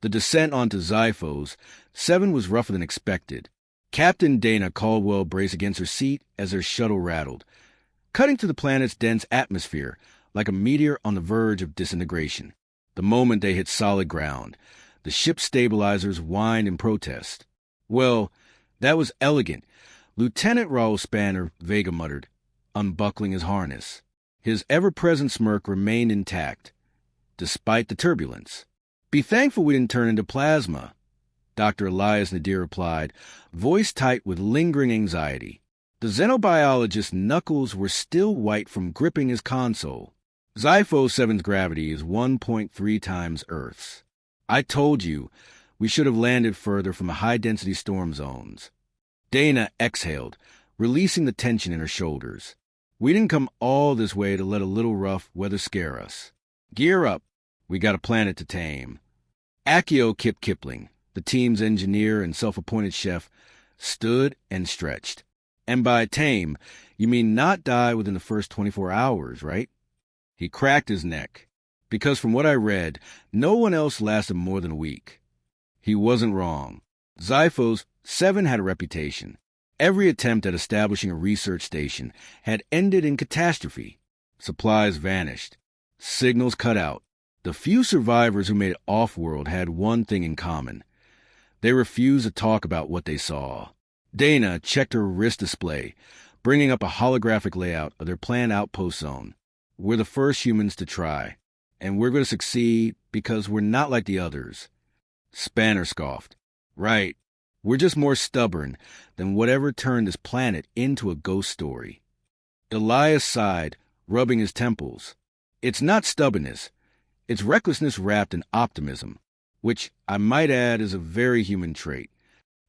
The descent onto Xiphos 7 was rougher than expected. Captain Dana Caldwell braced against her seat as her shuttle rattled, cutting through the planet's dense atmosphere like a meteor on the verge of disintegration. The moment they hit solid ground, the ship's stabilizers whined in protest. "Well, that was elegant," Lieutenant Raoul Spanner, Vega muttered, unbuckling his harness. His ever-present smirk remained intact, despite the turbulence. "Be thankful we didn't turn into plasma," Dr. Elias Nadir replied, voice tight with lingering anxiety. The xenobiologist's knuckles were still white from gripping his console. Xiphos 7's gravity is 1.3 times Earth's. "I told you, we should have landed further from the high-density storm zones." Dana exhaled, releasing the tension in her shoulders. "We didn't come all this way to let a little rough weather scare us. Gear up. We got a planet to tame." Akio Kip Kipling, the team's engineer and self-appointed chef, stood and stretched. "And by tame, you mean not die within the first 24 hours, right?" He cracked his neck, because from what I read, no one else lasted more than a week. He wasn't wrong. Xiphos 7 had a reputation. Every attempt at establishing a research station had ended in catastrophe. Supplies vanished. Signals cut out. The few survivors who made it off-world had one thing in common. They refused to talk about what they saw. Dana checked her wrist display, bringing up a holographic layout of their planned outpost zone. "We're the first humans to try, and we're going to succeed because we're not like the others." Spanner scoffed. "Right. We're just more stubborn than whatever turned this planet into a ghost story." Elias sighed, rubbing his temples. "It's not stubbornness. It's recklessness wrapped in optimism, which I might add is a very human trait."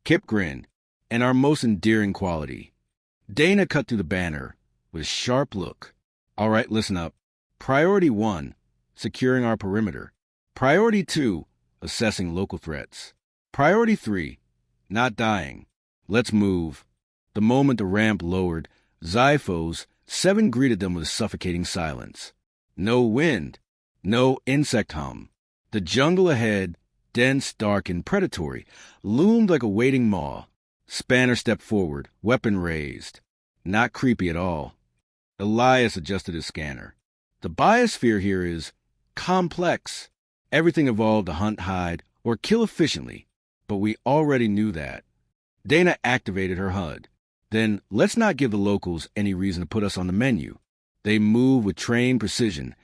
Kip grinned, "and our most endearing quality." Dana cut through the banner with a sharp look. "All right, listen up. Priority 1, securing our perimeter. Priority 2, assessing local threats. Priority 3, not dying. Let's move." The moment the ramp lowered, Xiphos 7 greeted them with a suffocating silence. No wind, no insect hum. The jungle ahead, dense, dark, and predatory, loomed like a waiting maw. Spanner stepped forward, weapon raised. Not creepy at all. Elias adjusted his scanner. "The biosphere here is complex. Everything evolved to hunt, hide, or kill efficiently, but we already knew that." Dana activated her HUD. "Then let's not give the locals any reason to put us on the menu." They moved with trained precision,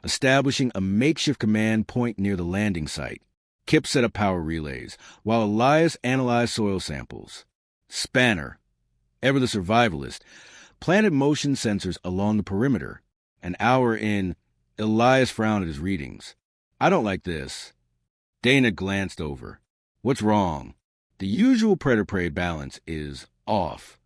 establishing a makeshift command point near the landing site. Kip set up power relays, while Elias analyzed soil samples. Spanner, ever the survivalist, planted motion sensors along the perimeter. An hour in, Elias frowned at his readings. "I don't like this." Dana glanced over. "What's wrong?" "The usual predator-prey balance is off."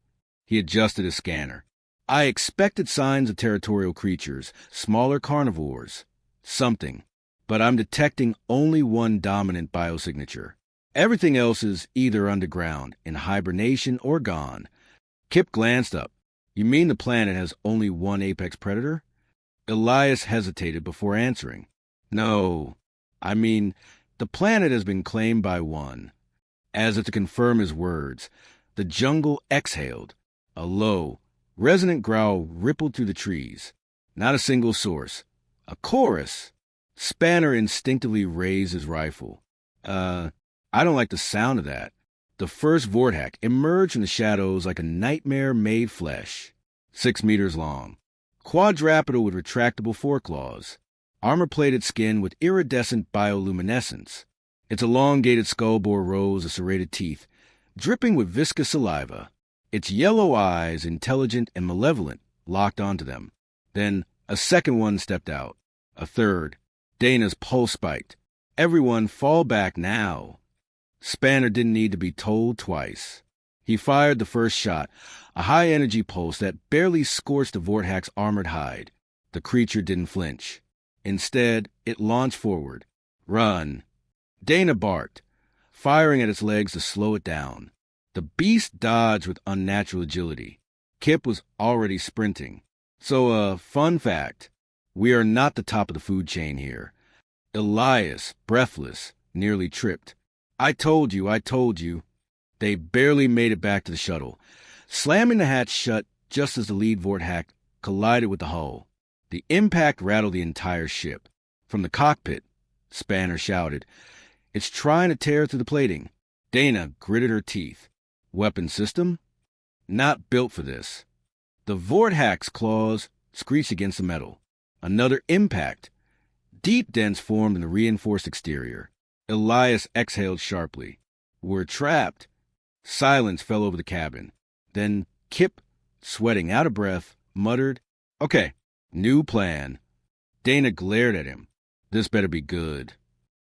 He adjusted his scanner. "I expected signs of territorial creatures, smaller carnivores. Something. But I'm detecting only one dominant biosignature. Everything else is either underground, in hibernation, or gone." Kip glanced up. "You mean the planet has only one apex predator?" Elias hesitated before answering. "No, I mean, the planet has been claimed by one." As if to confirm his words, the jungle exhaled. A low, resonant growl rippled through the trees. Not a single source. A chorus. Spanner instinctively raised his rifle. I don't like the sound of that." The first vortex emerged from the shadows like a nightmare-made flesh. 6 meters long. Quadrupedal with retractable foreclaws. Armor-plated skin with iridescent bioluminescence. Its elongated skull bore rows of serrated teeth, dripping with viscous saliva. Its yellow eyes, intelligent and malevolent, locked onto them. Then a second one stepped out. A third. Dana's pulse spiked. "Everyone fall back now." Spanner didn't need to be told twice. He fired the first shot, a high-energy pulse that barely scorched the Vortex's armored hide. The creature didn't flinch. Instead, it launched forward. "Run." Dana barked, firing at its legs to slow it down. The beast dodged with unnatural agility. Kip was already sprinting. "So, fun fact. We are not the top of the food chain here." Elias, breathless, nearly tripped. I told you, I told you. They barely made it back to the shuttle, slamming the hatch shut just as the lead vortex collided with the hull. The impact rattled the entire ship. From the cockpit, Spanner shouted, "It's trying to tear through the plating." Dana gritted her teeth. Weapon system? Not built for this. The vortex claws screeched against the metal. Another impact. Deep dents formed in the reinforced exterior. Elias exhaled sharply. We're trapped. Silence fell over the cabin. Then Kip, sweating out of breath, muttered, "Okay, new plan." Dana glared at him. "This better be good."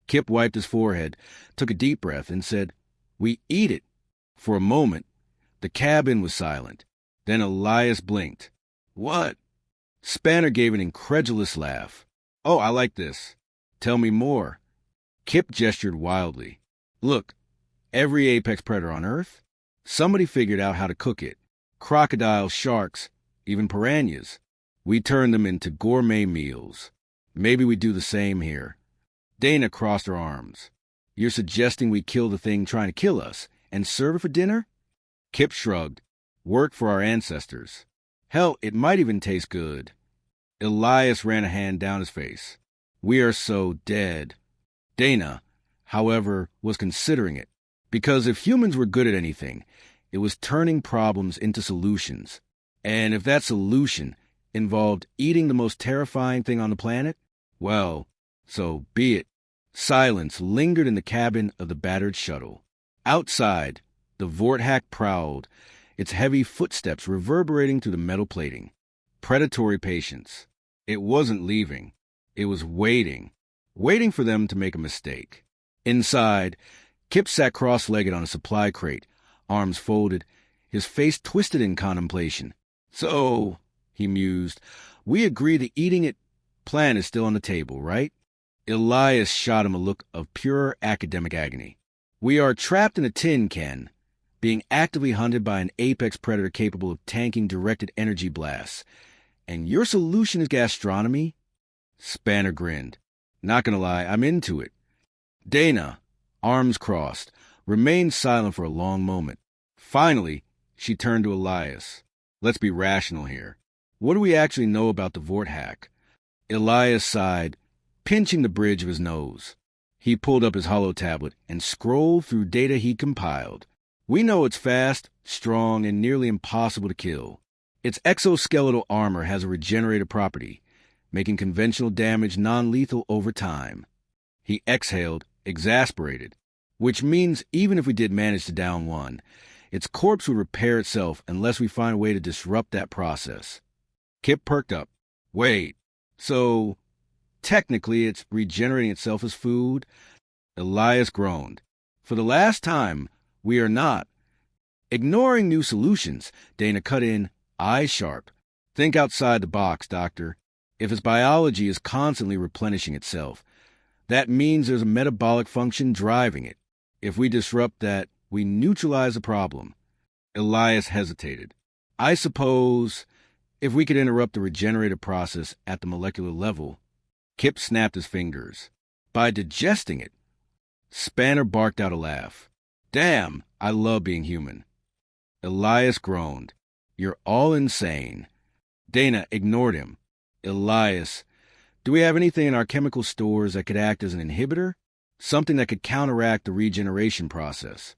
Kip wiped his forehead, took a deep breath, and said, "We eat it." For a moment, the cabin was silent. Then Elias blinked. "What?" Spanner gave an incredulous laugh. "Oh, I like this. Tell me more." Kip gestured wildly. "Look, every apex predator on Earth, somebody figured out how to cook it. Crocodiles, sharks, even piranhas. We turn them into gourmet meals. Maybe we do the same here." Dana crossed her arms. "You're suggesting we kill the thing trying to kill us and serve it for dinner?" Kip shrugged. "Work for our ancestors. Hell, it might even taste good." Elias ran a hand down his face. "We are so dead." Dana, however, was considering it, because if humans were good at anything, it was turning problems into solutions. And if that solution involved eating the most terrifying thing on the planet, well, so be it. Silence lingered in the cabin of the battered shuttle. Outside, the vortex prowled, its heavy footsteps reverberating through the metal plating. Predatory patience. It wasn't leaving. It was waiting for them to make a mistake. Inside, Kip sat cross-legged on a supply crate, arms folded, his face twisted in contemplation. "So," he mused, "we agree the eating it plan is still on the table, right?" Elias shot him a look of pure academic agony. "We are trapped in a tin can, being actively hunted by an apex predator capable of tanking directed energy blasts. And your solution is gastronomy?" Spanner grinned. "Not gonna lie, I'm into it." Dana, arms crossed, remained silent for a long moment. Finally, she turned to Elias. "Let's be rational here. What do we actually know about the vortex?" Elias sighed, pinching the bridge of his nose. He pulled up his holo tablet and scrolled through data he compiled. "We know it's fast, strong, and nearly impossible to kill. Its exoskeletal armor has a regenerative property, making conventional damage non-lethal over time." He exhaled, exasperated. "Which means even if we did manage to down one, its corpse would repair itself unless we find a way to disrupt that process." Kip perked up. "Wait, so technically it's regenerating itself as food?" Elias groaned. "For the last time, we are not." Ignoring new solutions, Dana cut in, eyes sharp. "Think outside the box, Doctor. If its biology is constantly replenishing itself, that means there's a metabolic function driving it. If we disrupt that, we neutralize the problem." Elias hesitated. "I suppose if we could interrupt the regenerative process at the molecular level." Kip snapped his fingers. "By digesting it." Spanner barked out a laugh. "Damn, I love being human." Elias groaned. "You're all insane." Dana ignored him. "Elias, do we have anything in our chemical stores that could act as an inhibitor? Something that could counteract the regeneration process?"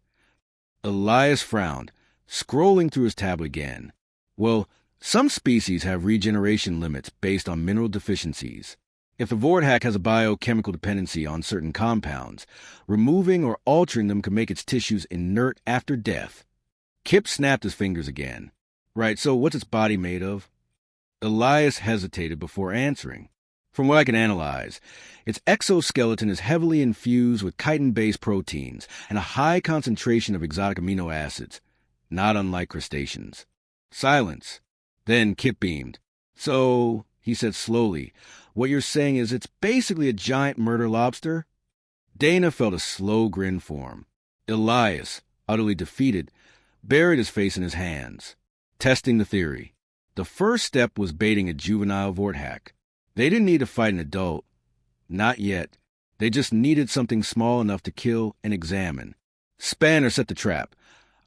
Elias frowned, scrolling through his tablet again. "Well, some species have regeneration limits based on mineral deficiencies. If the vortex has a biochemical dependency on certain compounds, removing or altering them can make its tissues inert after death." Kip snapped his fingers again. "Right, so what's its body made of?" Elias hesitated before answering. "From what I can analyze, its exoskeleton is heavily infused with chitin-based proteins and a high concentration of exotic amino acids, not unlike crustaceans." Silence. Then Kip beamed. "So," he said slowly, "what you're saying is it's basically a giant murder lobster?" Dana felt a slow grin form. Elias, utterly defeated, buried his face in his hands. Testing the theory. The first step was baiting a juvenile vortex. They didn't need to fight an adult. Not yet. They just needed something small enough to kill and examine. Spanner set the trap,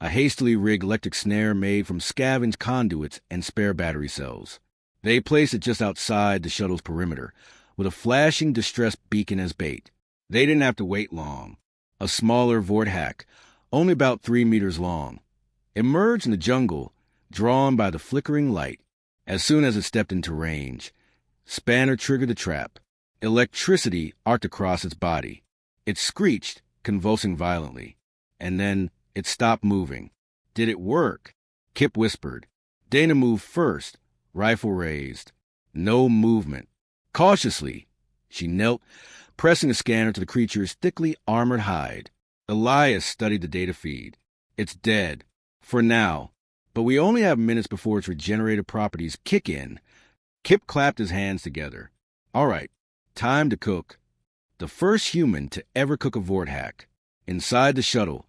a hastily rigged electric snare made from scavenged conduits and spare battery cells. They placed it just outside the shuttle's perimeter, with a flashing distress beacon as bait. They didn't have to wait long. A smaller Vorthack, only about 3 meters long, emerged in the jungle, drawn by the flickering light. As soon as it stepped into range, Spanner triggered the trap. Electricity arced across its body. It screeched, convulsing violently, and then it stopped moving. Did it work? Kip whispered. Dana moved first, rifle raised. No movement. Cautiously, she knelt, pressing a scanner to the creature's thickly armored hide. Elias studied the data feed. It's dead. For now. But we only have minutes before its regenerative properties kick in. Kip clapped his hands together. All right, time to cook. The first human to ever cook a Vorthack. Inside the shuttle,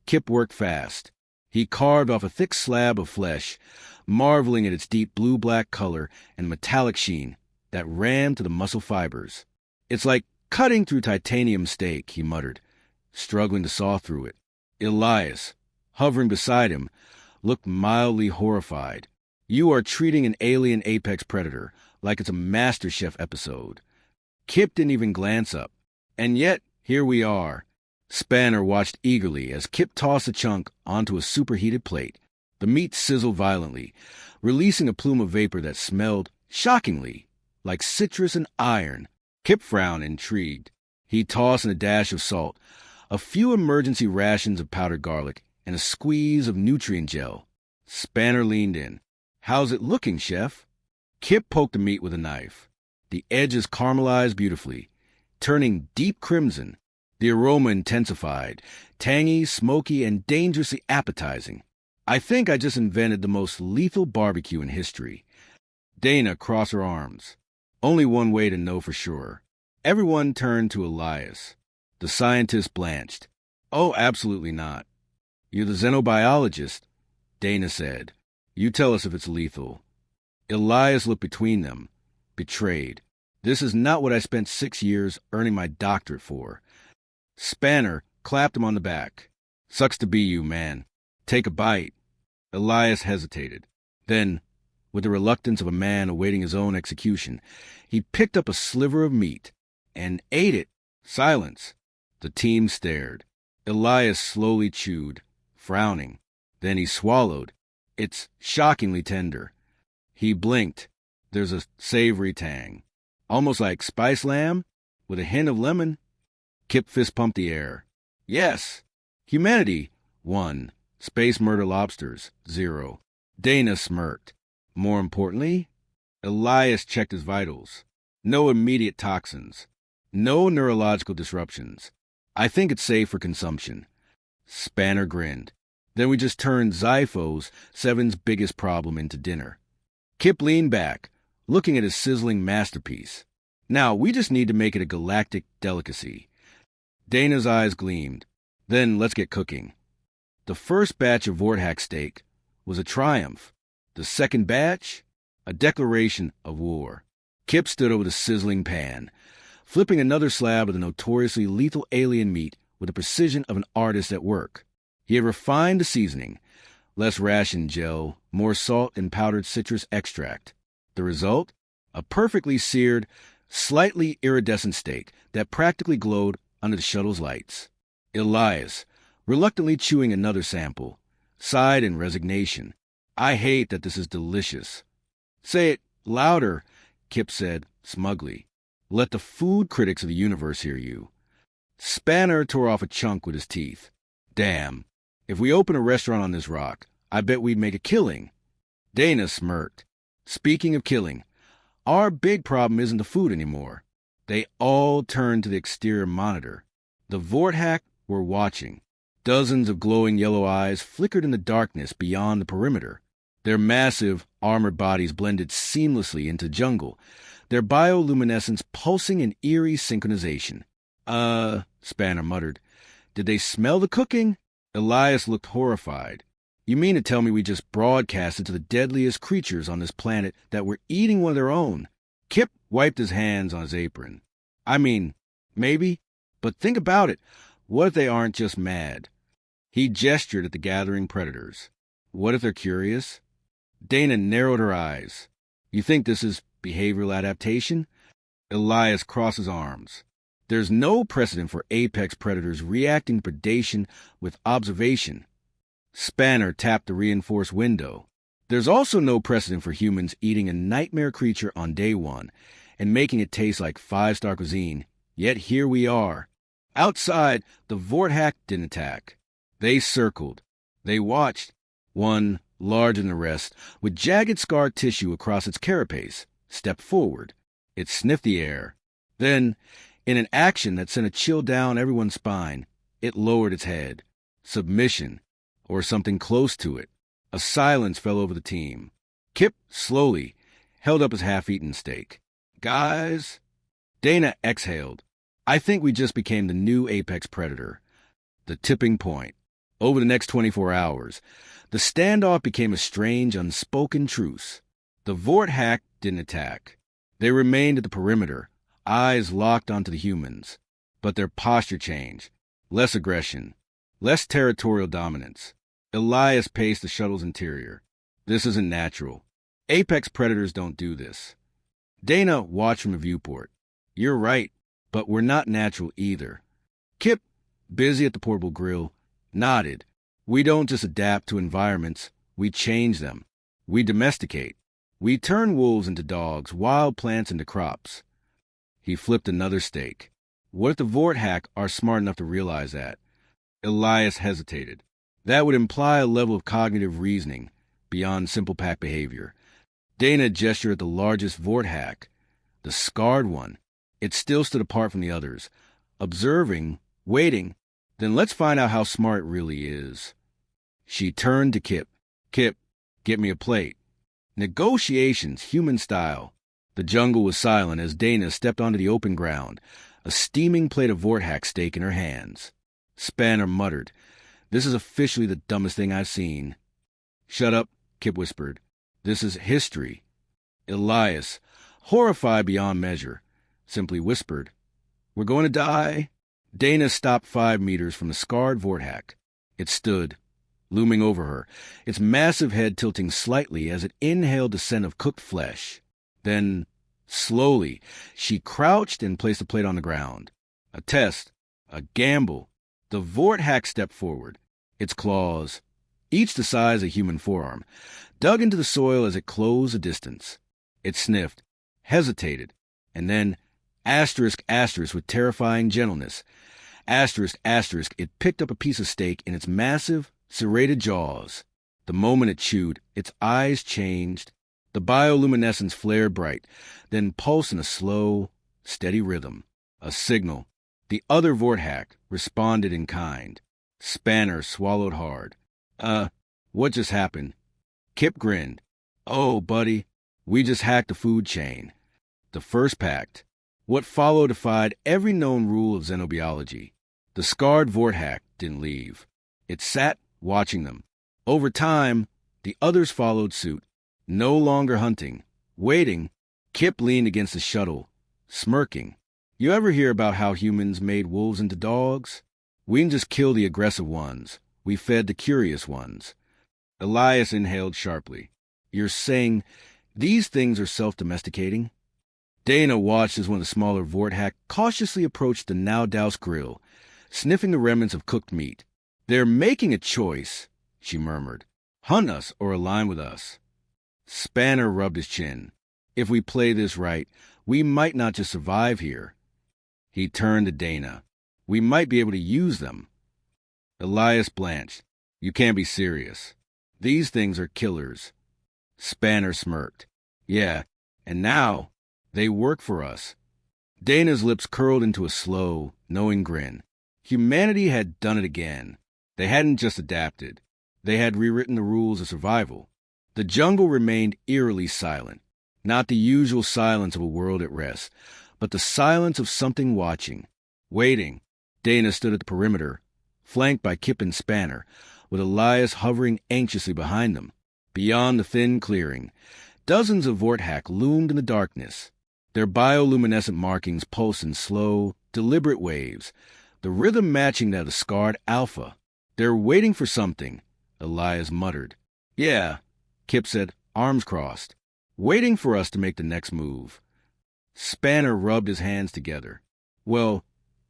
Kip worked fast. He carved off a thick slab of flesh, marveling at its deep blue-black color and metallic sheen that ran to the muscle fibers. It's like cutting through titanium steak, he muttered, struggling to saw through it. Elias, hovering beside him, looked mildly horrified. You are treating an alien apex predator like it's a MasterChef episode. Kip didn't even glance up. And yet, here we are. Spanner watched eagerly as Kip tossed a chunk onto a superheated plate. The meat sizzled violently, releasing a plume of vapor that smelled, shockingly, like citrus and iron. Kip frowned, intrigued. He tossed in a dash of salt, a few emergency rations of powdered garlic, and a squeeze of nutrient gel. Spanner leaned in. How's it looking, Chef? Kip poked the meat with a knife. The edges caramelized beautifully, turning deep crimson. The aroma intensified, tangy, smoky, and dangerously appetizing. I think I just invented the most lethal barbecue in history. Dana crossed her arms. Only one way to know for sure. Everyone turned to Elias. The scientist blanched. Oh, absolutely not. You're the xenobiologist, Dana said. You tell us if it's lethal. Elias looked between them, betrayed. This is not what I spent 6 years earning my doctorate for. Spanner clapped him on the back. Sucks to be you, man. Take a bite. Elias hesitated. Then, with the reluctance of a man awaiting his own execution, he picked up a sliver of meat and ate it. Silence. The team stared. Elias slowly chewed, frowning. Then he swallowed. It's shockingly tender. He blinked. There's a savory tang. Almost like spiced lamb, with a hint of lemon. Kip fist-pumped the air. Yes. Humanity, 1. Space murder lobsters, 0. Dana smirked. More importantly, Elias checked his vitals. No immediate toxins. No neurological disruptions. I think it's safe for consumption. Spanner grinned. Then we just turned Xiphos, Seven's biggest problem, into dinner. Kip leaned back, looking at his sizzling masterpiece. Now, we just need to make it a galactic delicacy. Dana's eyes gleamed. Then let's get cooking. The first batch of Vorthack steak was a triumph. The second batch, a declaration of war. Kip stood over the sizzling pan, flipping another slab of the notoriously lethal alien meat with the precision of an artist at work. He had refined the seasoning, less ration gel, more salt and powdered citrus extract. The result? A perfectly seared, slightly iridescent steak that practically glowed under the shuttle's lights. Elias, reluctantly chewing another sample, sighed in resignation. I hate that this is delicious. Say it louder, Kip said smugly. Let the food critics of the universe hear you. Spanner tore off a chunk with his teeth. Damn. If we open a restaurant on this rock, I bet we'd make a killing. Dana smirked. Speaking of killing, our big problem isn't the food anymore. They all turned to the exterior monitor. The Vorthack were watching. Dozens of glowing yellow eyes flickered in the darkness beyond the perimeter. Their massive, armored bodies blended seamlessly into jungle, their bioluminescence pulsing in eerie synchronization. Spanner muttered. Did they smell the cooking? Elias looked horrified. You mean to tell me we just broadcasted to the deadliest creatures on this planet that we're eating one of their own? Kip wiped his hands on his apron. I mean, maybe, But think about it. What if they aren't just mad? He gestured at the gathering predators. What if they're curious? Dana narrowed her eyes. You think this is behavioral adaptation? Elias crossed his arms. There's no precedent for apex predators reacting to predation with observation. Spanner tapped the reinforced window. There's also no precedent for humans eating a nightmare creature on day one and making it taste like five-star cuisine. Yet here we are. Outside, the Vorthack didn't attack. They circled. They watched. One, larger than the rest, with jagged scar tissue across its carapace, stepped forward. It sniffed the air. Then, in an action that sent a chill down everyone's spine, it lowered its head. Submission, or something close to it. A silence fell over the team. Kip, slowly, held up his half-eaten steak. Guys, Dana exhaled. I think we just became the new apex predator. The tipping point. Over the next 24 hours, the standoff became a strange, unspoken truce. The Vorthack didn't attack. They remained at the perimeter, eyes locked onto the humans. But their posture changed. Less aggression. Less territorial dominance. Elias paced the shuttle's interior. This isn't natural. Apex predators don't do this. Dana watched from a viewport. You're right, but we're not natural either. Kip, busy at the portable grill, nodded. We don't just adapt to environments, we change them. We domesticate. We turn wolves into dogs, wild plants into crops. He flipped another steak. What if the Vorthack are smart enough to realize that? Elias hesitated. That would imply a level of cognitive reasoning beyond simple pack behavior. Dana gestured at the largest Vorthack, the scarred one. It still stood apart from the others, observing, waiting. Then let's find out how smart it really is. She turned to Kip. Kip, get me a plate. Negotiations, human style. The jungle was silent as Dana stepped onto the open ground, a steaming plate of Vorthack steak in her hands. Spanner muttered, This is officially the dumbest thing I've seen. Shut up, Kip whispered. This is history. Elias, horrified beyond measure, simply whispered, We're going to die. Dana stopped 5 meters from the scarred Vorthack. It stood, looming over her, its massive head tilting slightly as it inhaled the scent of cooked flesh. Then, slowly, she crouched and placed the plate on the ground. A test, a gamble. The Vorthack stepped forward, its claws, each the size of a human forearm, dug into the soil as it closed the distance. It sniffed, hesitated, and then, asterisk, with terrifying gentleness, asterisk, it picked up a piece of steak in its massive, serrated jaws. The moment it chewed, its eyes changed. The bioluminescence flared bright, then pulsed in a slow, steady rhythm. A signal. The other Vorthack responded in kind. Spanner swallowed hard. What just happened? Kip grinned. Oh, buddy, we just hacked the food chain. The first pact. What followed defied every known rule of xenobiology. The scarred Vorthack didn't leave. It sat, watching them. Over time, the others followed suit. No longer hunting. Waiting, Kip leaned against the shuttle, smirking. You ever hear about how humans made wolves into dogs? We didn't just kill the aggressive ones. We fed the curious ones. Elias inhaled sharply. You're saying these things are self-domesticating? Dana watched as one of the smaller Vorthack cautiously approached the now-doused grill, sniffing the remnants of cooked meat. They're making a choice, she murmured. Hunt us or align with us. Spanner rubbed his chin. If we play this right, we might not just survive here. He turned to Dana. We might be able to use them. Elias blanched. You can't be serious. These things are killers. Spanner smirked. Yeah, and now they work for us. Dana's lips curled into a slow, knowing grin. Humanity had done it again. They hadn't just adapted. They had rewritten the rules of survival. The jungle remained eerily silent. Not the usual silence of a world at rest, but the silence of something watching, waiting. Dana stood at the perimeter, flanked by Kip and Spanner, with Elias hovering anxiously behind them. Beyond the thin clearing, dozens of Vorthack loomed in the darkness. Their bioluminescent markings pulsed in slow, deliberate waves, the rhythm matching that of the scarred Alpha. "They're waiting for something," Elias muttered. "Yeah," Kip said, arms crossed. "Waiting for us to make the next move." Spanner rubbed his hands together. "Well,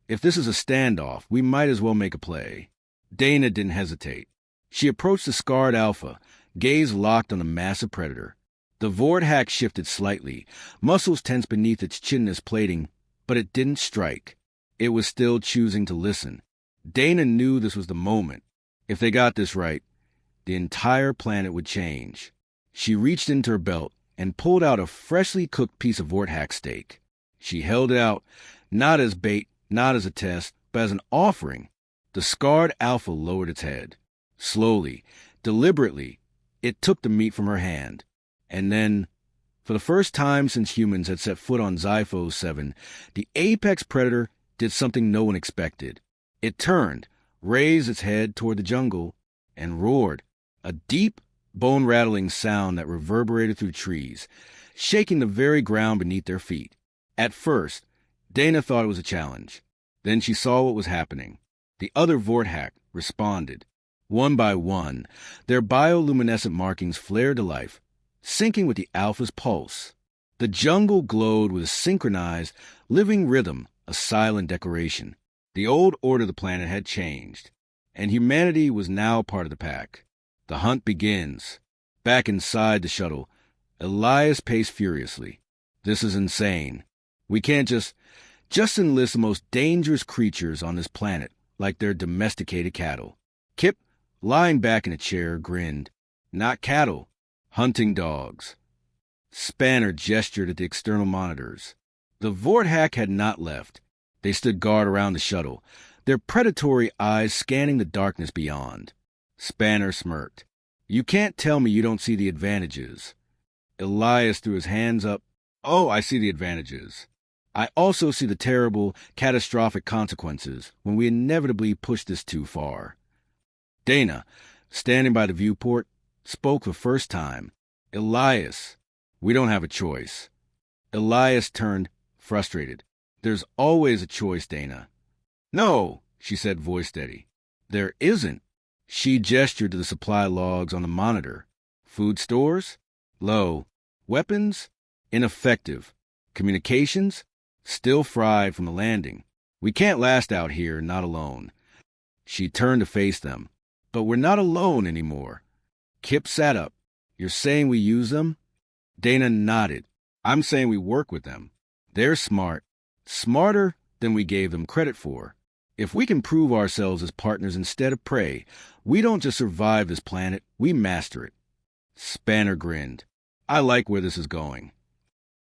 if this is a standoff, we might as well make a play." Dana didn't hesitate. She approached the scarred Alpha, gaze locked on the massive predator. The Vortex shifted slightly, muscles tense beneath its chitinous plating, but it didn't strike. It was still choosing to listen. Dana knew this was the moment. If they got this right, the entire planet would change. She reached into her belt and pulled out a freshly cooked piece of Vortex steak. She held it out, not as bait, not as a test, but as an offering. The scarred Alpha lowered its head. Slowly, deliberately, it took the meat from her hand. And then, for the first time since humans had set foot on Sci-Fi 7, the apex predator did something no one expected. It turned, raised its head toward the jungle, and roared, a deep, bone-rattling sound that reverberated through trees, shaking the very ground beneath their feet. At first, Dana thought it was a challenge. Then she saw what was happening. The other Vortex responded. One by one, their bioluminescent markings flared to life, syncing with the Alpha's pulse. The jungle glowed with a synchronized, living rhythm, a silent declaration. The old order of the planet had changed, and humanity was now part of the pack. The hunt begins. Back inside the shuttle, Elias paced furiously. "This is insane. We can't just enlist the most dangerous creatures on this planet like they're domesticated cattle." Kip, lying back in a chair, grinned. "Not cattle. Hunting dogs." Spanner gestured at the external monitors. The Vortex had not left. They stood guard around the shuttle, their predatory eyes scanning the darkness beyond. Spanner smirked. "You can't tell me you don't see the advantages." Elias threw his hands up. "Oh, I see the advantages. I also see the terrible, catastrophic consequences when we inevitably push this too far." Dana, standing by the viewport, spoke the first time. "Elias, we don't have a choice." Elias turned, frustrated. "There's always a choice, Dana." "No," she said, voice steady. "There isn't." She gestured to the supply logs on the monitor. "Food stores? Low. Weapons? Ineffective. Communications? Still fried from the landing. We can't last out here, not alone." She turned to face them. "But we're not alone anymore." Kip sat up. "You're saying we use them?" Dana nodded. "I'm saying we work with them. They're smart. Smarter than we gave them credit for. If we can prove ourselves as partners instead of prey, we don't just survive this planet, we master it." Spanner grinned. "I like where this is going."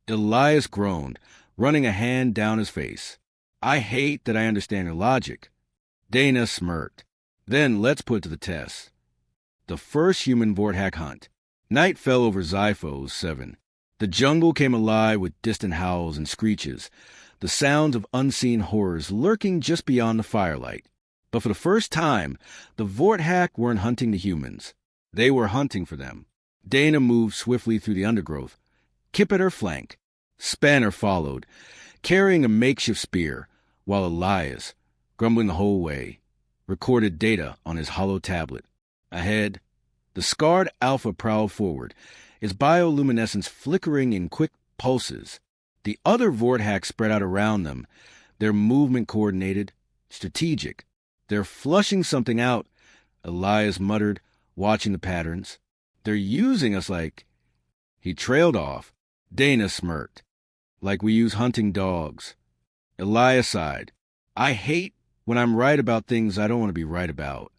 Elias groaned, running a hand down his face. "I hate that I understand your logic." Dana smirked. "Then let's put it to the test." The first human Vortex hunt. Night fell over Sci-Fi 7. The jungle came alive with distant howls and screeches, the sounds of unseen horrors lurking just beyond the firelight. But for the first time, the Vortex weren't hunting the humans. They were hunting for them. Dana moved swiftly through the undergrowth, Kip at her flank. Spanner followed, carrying a makeshift spear, while Elias, grumbling the whole way, recorded data on his hollow tablet. Ahead, the scarred Alpha prowled forward, its bioluminescence flickering in quick pulses. The other Vortex spread out around them, their movement coordinated, strategic. "They're flushing something out," Elias muttered, watching the patterns. "They're using us like—" He trailed off. Dana smirked. "Like we use hunting dogs." Elias sighed. "I hate when I'm right about things I don't want to be right about."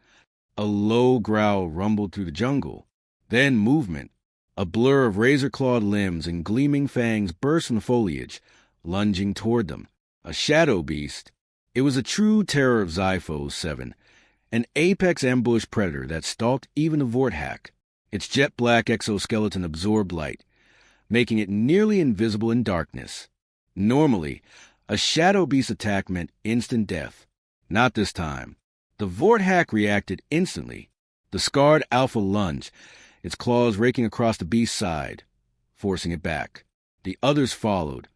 A low growl rumbled through the jungle. Then movement. A blur of razor-clawed limbs and gleaming fangs burst from the foliage, lunging toward them. A shadow beast. It was a true terror of Sci-Fi 7, an apex ambush predator that stalked even the Vortex. Its jet-black exoskeleton absorbed light, making it nearly invisible in darkness. Normally, a shadow beast attack meant instant death. Not this time. The Vortex reacted instantly. The scarred Alpha lunged, its claws raking across the beast's side, forcing it back. The others followed,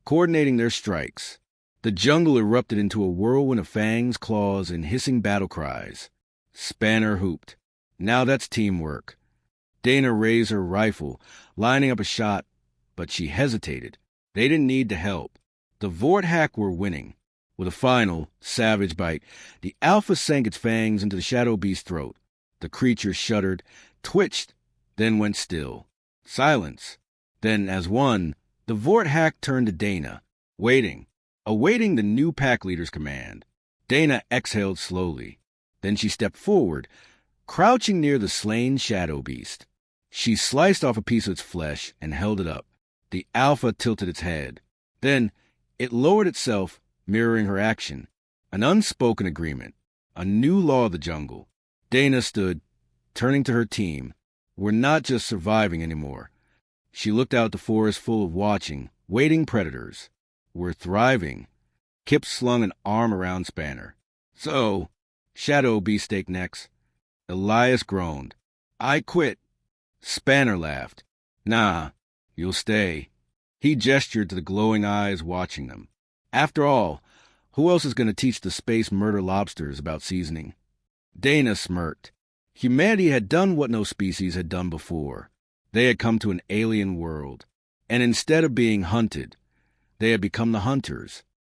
coordinating their strikes. The jungle erupted into a whirlwind of fangs, claws, and hissing battle cries. Spanner hooped. Now that's teamwork. Dana raised her rifle, lining up a shot, but she hesitated. They didn't need the help. The Vorthack were winning. With a final, savage bite, the Alpha sank its fangs into the shadow beast's throat. The creature shuddered, twitched, then went still. Silence. Then, as one, the Vorthack turned to Dana, awaiting the new pack leader's command. Dana exhaled slowly. Then she stepped forward, crouching near the slain shadow beast. She sliced off a piece of its flesh and held it up. The Alpha tilted its head. Then it lowered itself, mirroring her action. An unspoken agreement. A new law of the jungle. Dana stood, turning to her team. We're not just surviving anymore. She looked out the forest full of watching, waiting predators. We're thriving. Kip slung an arm around Spanner. So, Shadow Beefsteak necks. Elias groaned. I quit. Spanner laughed. Nah, you'll stay. He gestured to the glowing eyes watching them. After all, who else is going to teach the space murder lobsters about seasoning? Dana smirked. Humanity had done what no species had done before. They had come to an alien world, and instead of being hunted, they had become the hunters.